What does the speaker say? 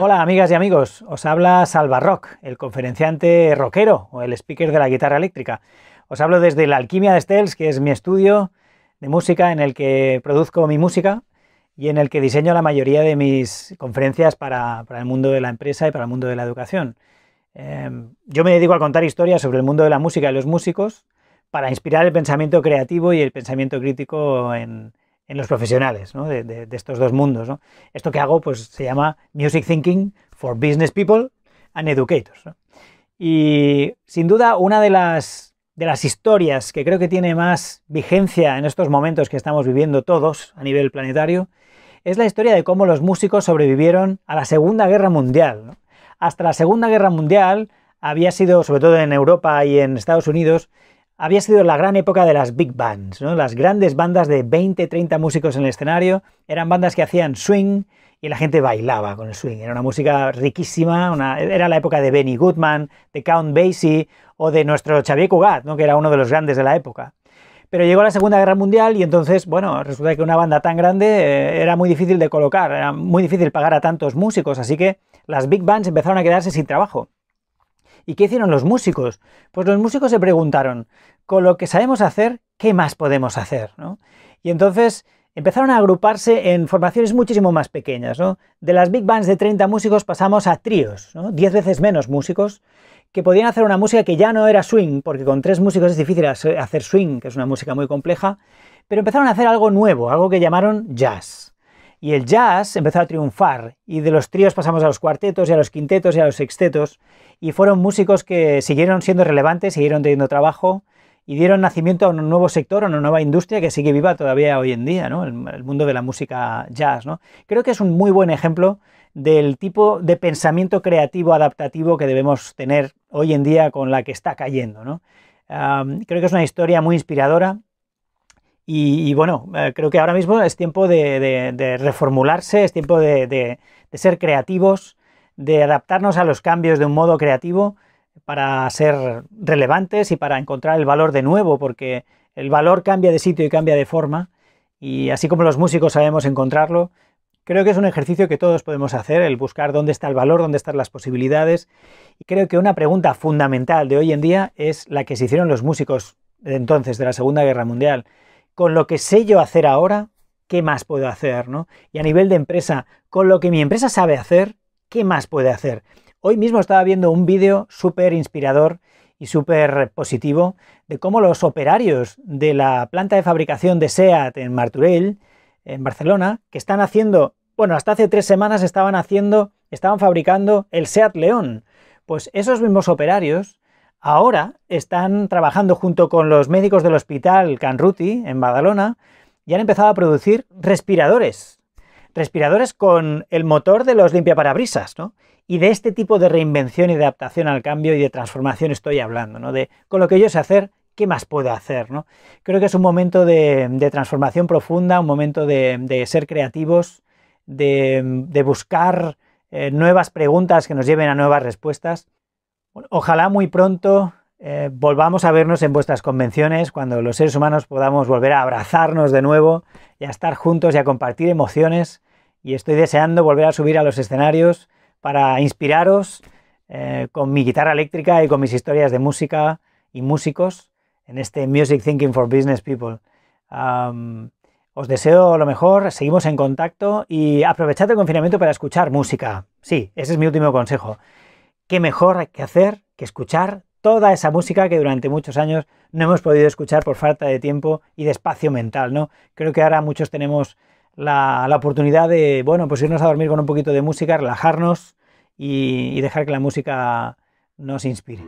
Hola amigas y amigos, os habla Salva Rock, el conferenciante rockero o el speaker de la guitarra eléctrica. Os hablo desde la Alquimia de Stels, que es mi estudio de música en el que produzco mi música y en el que diseño la mayoría de mis conferencias para el mundo de la empresa y para el mundo de la educación. Yo me dedico a contar historias sobre el mundo de la música y los músicos para inspirar el pensamiento creativo y el pensamiento crítico en los profesionales, ¿no? de estos dos mundos, ¿no? Esto que hago pues, se llama Music Thinking for Business People and Educators, ¿no? Y sin duda una de las historias que creo que tiene más vigencia en estos momentos que estamos viviendo todos a nivel planetario es la historia de cómo los músicos sobrevivieron a la Segunda Guerra Mundial, ¿no? Hasta la Segunda Guerra Mundial había sido, sobre todo en Europa y en Estados Unidos, había sido la gran época de las big bands, ¿no? Las grandes bandas de 20, 30 músicos en el escenario. Eran bandas que hacían swing y la gente bailaba con el swing. Era una música riquísima, era la época de Benny Goodman, de Count Basie o de nuestro Xavier Cugat, ¿no? Que era uno de los grandes de la época. Pero llegó la Segunda Guerra Mundial y entonces, bueno, resulta que una banda tan grande era muy difícil de colocar, era muy difícil pagar a tantos músicos, así que las big bands empezaron a quedarse sin trabajo. ¿Y qué hicieron los músicos? Pues los músicos se preguntaron, con lo que sabemos hacer, ¿qué más podemos hacer, ¿no? Y entonces empezaron a agruparse en formaciones muchísimo más pequeñas, ¿no? De las big bands de 30 músicos pasamos a tríos, ¿no? 10 veces menos músicos, que podían hacer una música que ya no era swing, porque con 3 músicos es difícil hacer swing, que es una música muy compleja, pero empezaron a hacer algo nuevo, algo que llamaron jazz. Y el jazz empezó a triunfar, y de los tríos pasamos a los cuartetos, y a los quintetos, y a los sextetos, y fueron músicos que siguieron siendo relevantes, siguieron teniendo trabajo, y dieron nacimiento a un nuevo sector, a una nueva industria que sigue viva todavía hoy en día, ¿no? El mundo de la música jazz, ¿no? Creo que es un muy buen ejemplo del tipo de pensamiento creativo adaptativo que debemos tener hoy en día con la que está cayendo, ¿no? Creo que es una historia muy inspiradora. Y bueno, creo que ahora mismo es tiempo de reformularse, es tiempo de ser creativos, de adaptarnos a los cambios de un modo creativo para ser relevantes y para encontrar el valor de nuevo, porque el valor cambia de sitio y cambia de forma, y así como los músicos sabemos encontrarlo, creo que es un ejercicio que todos podemos hacer, el buscar dónde está el valor, dónde están las posibilidades, y creo que una pregunta fundamental de hoy en día es la que se hicieron los músicos de entonces, de la Segunda Guerra Mundial. Con lo que sé yo hacer ahora, ¿qué más puedo hacer, ¿no? Y a nivel de empresa, con lo que mi empresa sabe hacer, ¿qué más puede hacer? Hoy mismo estaba viendo un vídeo súper inspirador y súper positivo de cómo los operarios de la planta de fabricación de SEAT en Martorell, en Barcelona, que están haciendo, bueno, hasta hace 3 semanas estaban fabricando el SEAT León. Pues esos mismos operarios ahora están trabajando junto con los médicos del Hospital Can Ruti en Badalona y han empezado a producir respiradores. Respiradores con el motor de los limpiaparabrisas, ¿no? Y de este tipo de reinvención y de adaptación al cambio y de transformación estoy hablando, ¿no? De con lo que yo sé hacer, ¿qué más puedo hacer, ¿no? Creo que es un momento de transformación profunda, un momento de ser creativos, de buscar nuevas preguntas que nos lleven a nuevas respuestas. Ojalá muy pronto volvamos a vernos en vuestras convenciones, cuando los seres humanos podamos volver a abrazarnos de nuevo y a estar juntos y a compartir emociones. Y estoy deseando volver a subir a los escenarios para inspiraros con mi guitarra eléctrica y con mis historias de música y músicos en este Music Thinking for Business People. Os deseo lo mejor, seguimos en contacto y aprovechad el confinamiento para escuchar música. Sí, ese es mi último consejo. ¿Qué mejor que hacer que escuchar toda esa música que durante muchos años no hemos podido escuchar por falta de tiempo y de espacio mental, ¿no? Creo que ahora muchos tenemos la oportunidad de, bueno, pues irnos a dormir con un poquito de música, relajarnos y dejar que la música nos inspire.